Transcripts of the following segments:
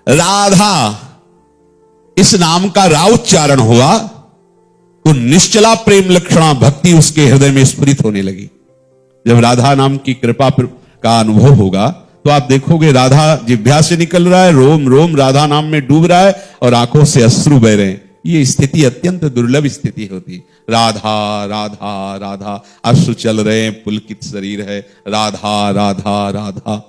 राधा इस नाम का रा उच्चारण हुआ तो निश्चला प्रेम लक्षणा भक्ति उसके हृदय में स्फुरित होने लगी। जब राधा नाम की कृपा का अनुभव होगा तो आप देखोगे राधा जिह्वा से निकल रहा है, रोम रोम राधा नाम में डूब रहा है और आंखों से अश्रु बह रहे हैं। ये स्थिति अत्यंत दुर्लभ स्थिति होती। राधा राधा राधा, अश्रु चल रहे हैं, पुलकित शरीर है, राधा राधा राधा।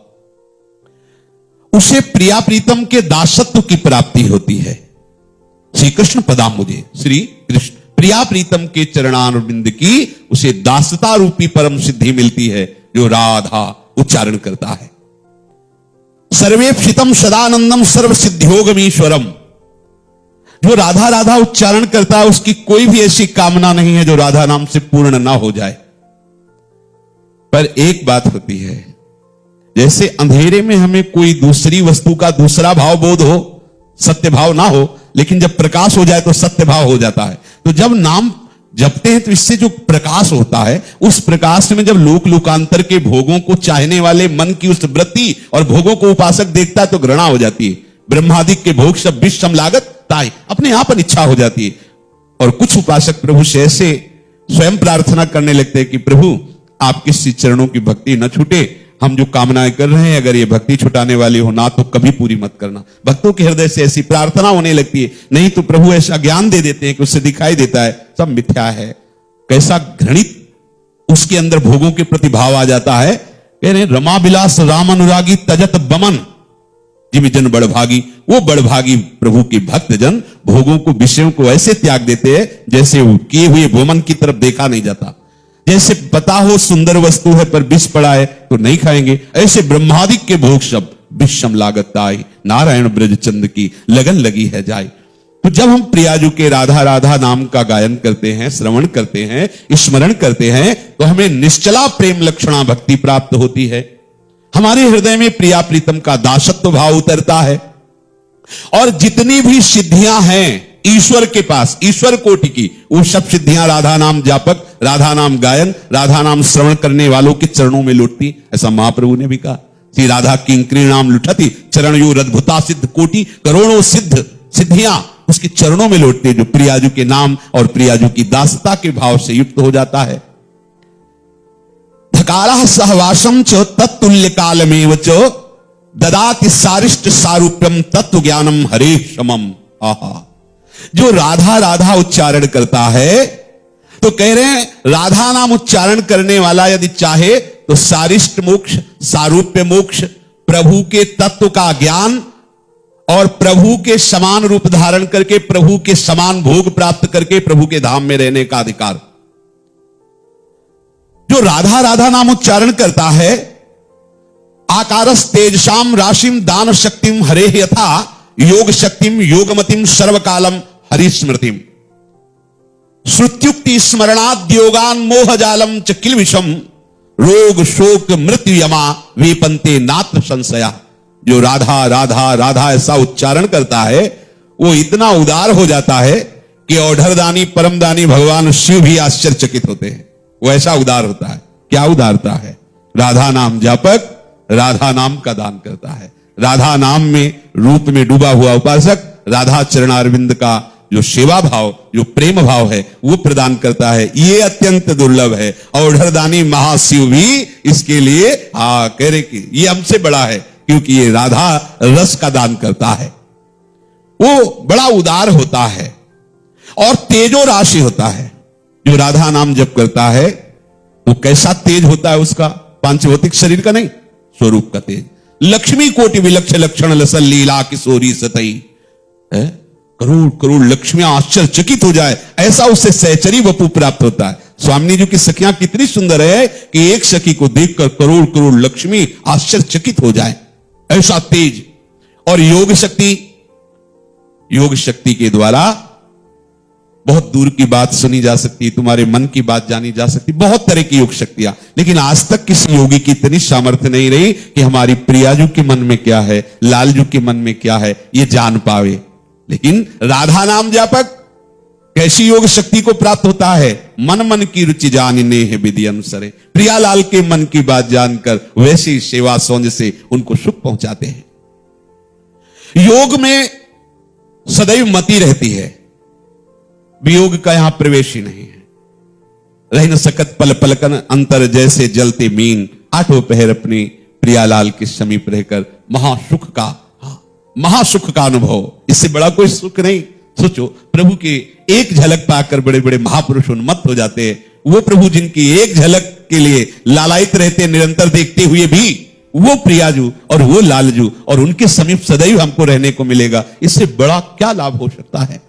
उसे प्रिया प्रीतम के दासत्व की प्राप्ति होती है। श्री कृष्ण पदाम्बुजे, श्री कृष्ण प्रिया प्रीतम के चरणारविंद की उसे दासता रूपी परम सिद्धि मिलती है जो राधा उच्चारण करता है। सर्वेप्सितम सदानंदम सर्व सिद्धियोगमीश्वरम, जो राधा राधा उच्चारण करता है उसकी कोई भी ऐसी कामना नहीं है जो राधा नाम से पूर्ण ना हो जाए। पर एक बात होती है, जैसे अंधेरे में हमें कोई दूसरी वस्तु का दूसरा भाव बोध हो, सत्य भाव ना हो, लेकिन जब प्रकाश हो जाए तो सत्य भाव हो जाता है। तो जब नाम जपते हैं तो इससे जो प्रकाश होता है, उस प्रकाश में जब लोक लोकांतर के भोगों को चाहने वाले मन की उस वृत्ति और भोगों को उपासक देखता है तो घृणा हो जाती है। ब्रह्मादिक के भोग सब विषम लागत ताई, अपने आप अनिच्छा हो जाती है। और कुछ उपासक प्रभु से ऐसे स्वयं प्रार्थना करने लगते हैं कि प्रभु आपके श्री चरणों की भक्ति न छूटे, हम जो कामनाएं कर रहे हैं अगर ये भक्ति छुटाने वाली हो ना तो कभी पूरी मत करना। भक्तों के हृदय से ऐसी प्रार्थना होने लगती है। नहीं तो प्रभु ऐसा ज्ञान दे देते हैं कि उससे दिखाई देता है सब मिथ्या है। कैसा घृणित उसके अंदर भोगों के प्रति भाव आ जाता है। कह रहे रमा विलास राम अनुरागी तजत बमन जिमि जन बड़भागी। वो बड़भागी प्रभु के भक्त जन भोगों को विषयों को ऐसे त्याग देते हैं जैसे किए हुए वमन की तरफ देखा नहीं जाता। जैसे पता हो सुंदर वस्तु है पर विष पड़ा है तो नहीं खाएंगे, ऐसे ब्रह्मादिक के भोग सब विषम लागत आई, नारायण ब्रज चंद की लगन लगी है जाए। तो जब हम प्रियाजू के राधा राधा नाम का गायन करते हैं, श्रवण करते हैं, स्मरण करते हैं तो हमें निश्चला प्रेम लक्षणा भक्ति प्राप्त होती है। हमारे हृदय में प्रिया प्रीतम का दासत्व भाव उतरता है और जितनी भी सिद्धियां हैं ईश्वर के पास, ईश्वर कोटि की, वो सब सिद्धियां राधा नाम जापक, राधा नाम गायन, राधा नाम श्रवण करने वालों के चरणों में लुटती। ऐसा महाप्रभु ने भी कहा, श्री राधा किंकरी नाम लुटती चरण यो अद्भुता सिद्ध कोटि, करोड़ों सिद्ध सिद्धियां उसके चरणों में लौटती, जो प्रियाजू के नाम और प्रियाजू की दासता के भाव से युक्त हो जाता है। धकारा सहवासम च तत्तुल्य कालमेव च ददाति सारिष्ट सारूप्यम तत्व ज्ञानम हरे समम। आहा, जो राधा राधा उच्चारण करता है तो कह रहे हैं राधा नाम उच्चारण करने वाला यदि चाहे तो सारिष्ट मोक्ष, सारूप्य मोक्ष, प्रभु के तत्व का ज्ञान और प्रभु के समान रूप धारण करके प्रभु के समान भोग प्राप्त करके प्रभु के धाम में रहने का अधिकार। जो राधा राधा नाम उच्चारण करता है, आकारस तेजसाम राशिम दान शक्तिम हरे यथा योग शक्तिम योगमतिम सर्वकालम हरिस्मृतिम श्रुत्युक्ति स्मरणाद्योगान मोहजालम च किल विषम रोग शोक मृत्यु यमा वेपंते नात्र संशया। जो राधा राधा राधा ऐसा उच्चारण करता है वो इतना उदार हो जाता है कि औढ़रदानी परमदानी भगवान शिव भी आश्चर्यचकित होते हैं। वो ऐसा उदार होता है। क्या उदारता है? राधा नाम जापक राधा नाम का दान करता है। राधा नाम में रूप में डूबा हुआ उपासक राधा चरणारविंद का जो सेवा भाव, जो प्रेम भाव है वो प्रदान करता है। ये अत्यंत दुर्लभ है। औढ़रदानी महाशिव भी इसके लिए कह रहे कि ये हमसे बड़ा है क्योंकि ये राधा रस का दान करता है। वो बड़ा उदार होता है और तेजो राशि होता है। जो राधा नाम जप करता है वो कैसा तेज होता है उसका? पांचभौतिक शरीर का नहीं, स्वरूप का तेज। लक्ष्मी कोटि विलक्ष लक्षण लसल लीला किशोरी सतई, करोड़ करोड़ लक्ष्मियां आश्चर्यचकित हो जाए ऐसा उससे सहचरी वपु प्राप्त होता है। स्वामी जी की सखियां कितनी सुंदर है कि एक सखी को देखकर करोड़ करोड़ लक्ष्मी आश्चर्यचकित हो जाए, ऐसा तेज। और योग शक्ति के द्वारा बहुत दूर की बात सुनी जा सकती है, तुम्हारे मन की बात जानी जा सकती, बहुत तरह की योग शक्तियां। लेकिन आज तक किसी योगी की इतनी सामर्थ्य नहीं रही कि हमारी प्रियाजू के मन में क्या है, लालजू के मन में क्या है, ये जान पावे। लेकिन राधा नाम जापक कैसी योग शक्ति को प्राप्त होता है? मन मन की रुचि जानने है विधि अनुसरे। प्रियालाल के मन की बात जानकर वैसी सेवा सौंज से उनको सुख पहुंचाते हैं। योग में सदैव मति रहती है, वियोग का यहां प्रवेश ही नहीं है। रह न सकत पल पलकन अंतर जैसे जलते मीन, आठों पहर अपनी प्रियालाल के समीप रहकर महासुख का, महासुख का अनुभव, इससे बड़ा कोई सुख नहीं। सोचो, प्रभु की एक झलक पाकर बड़े बड़े महापुरुष उन्मत्त हो जाते हैं। वो प्रभु जिनकी एक झलक के लिए लालायित रहते, निरंतर देखते हुए भी, वो प्रियाजू और वो लालजू, और उनके समीप सदैव हमको रहने को मिलेगा, इससे बड़ा क्या लाभ हो सकता है।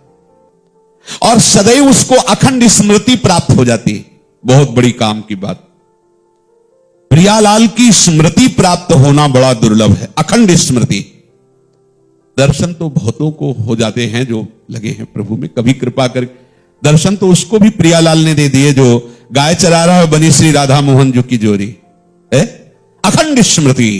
और सदैव उसको अखंड स्मृति प्राप्त हो जाती है, बहुत बड़ी काम की बात। प्रियालाल की स्मृति प्राप्त होना बड़ा दुर्लभ है, अखंड स्मृति। दर्शन तो बहुतों को हो जाते हैं जो लगे हैं प्रभु में, कभी कृपा कर दर्शन तो उसको भी प्रियालाल ने दे दिए जो गाय चरा रहा है बनी श्री राधा मोहन जो की जोरी है। अखंड स्मृति,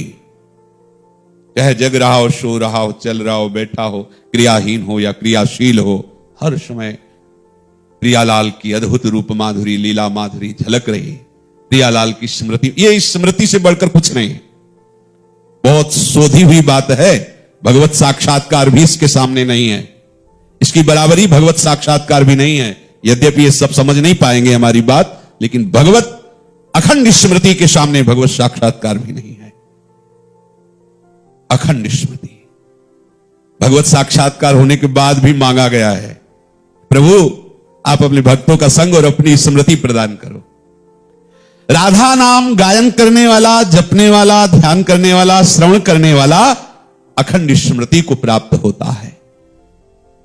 चाहे जग रहा हो, सो रहा हो, चल रहा हो, बैठा हो, क्रियाहीन हो या क्रियाशील हो, हर समय प्रियालाल की अद्भुत रूप माधुरी, लीला माधुरी झलक रही। प्रियालाल की स्मृति, ये इस स्मृति से बढ़कर कुछ नहीं है, बहुत शोधी हुई बात है। भगवत साक्षात्कार भी इसके सामने नहीं है, इसकी बराबरी भगवत साक्षात्कार भी नहीं है। यद्यपि ये सब समझ नहीं पाएंगे हमारी बात, लेकिन भगवत अखंड स्मृति के सामने भगवत साक्षात्कार भी नहीं है। अखंड स्मृति, भगवत साक्षात्कार होने के बाद भी मांगा गया है, प्रभु आप अपने भक्तों का संग और अपनी स्मृति प्रदान करो। राधा नाम गायन करने वाला, जपने वाला, ध्यान करने वाला, श्रवण करने वाला अखंड स्मृति को प्राप्त होता है।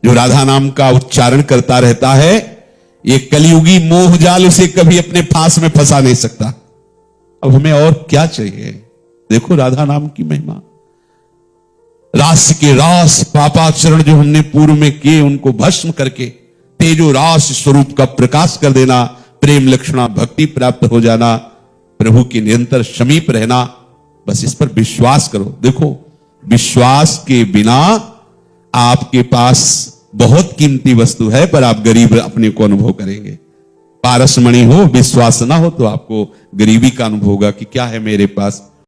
जो राधा नाम का उच्चारण करता रहता है, ये कलियुगी मोह जाल उसे कभी अपने फांस में फंसा नहीं सकता। अब हमें और क्या चाहिए। देखो राधा नाम की महिमा, रास के रास पापाचरण जो हमने पूर्व में किए उनको भस्म करके तेजो रास स्वरूप का प्रकाश कर देना, प्रेम लक्षणा भक्ति प्राप्त हो जाना, प्रभु की निरंतर समीप रहना, बस इस पर विश्वास करो। देखो विश्वास के बिना आपके पास बहुत कीमती वस्तु है, पर आप गरीब अपने को अनुभव करेंगे। पारसमणि हो, विश्वास ना हो तो आपको गरीबी का अनुभव होगा कि क्या है मेरे पास,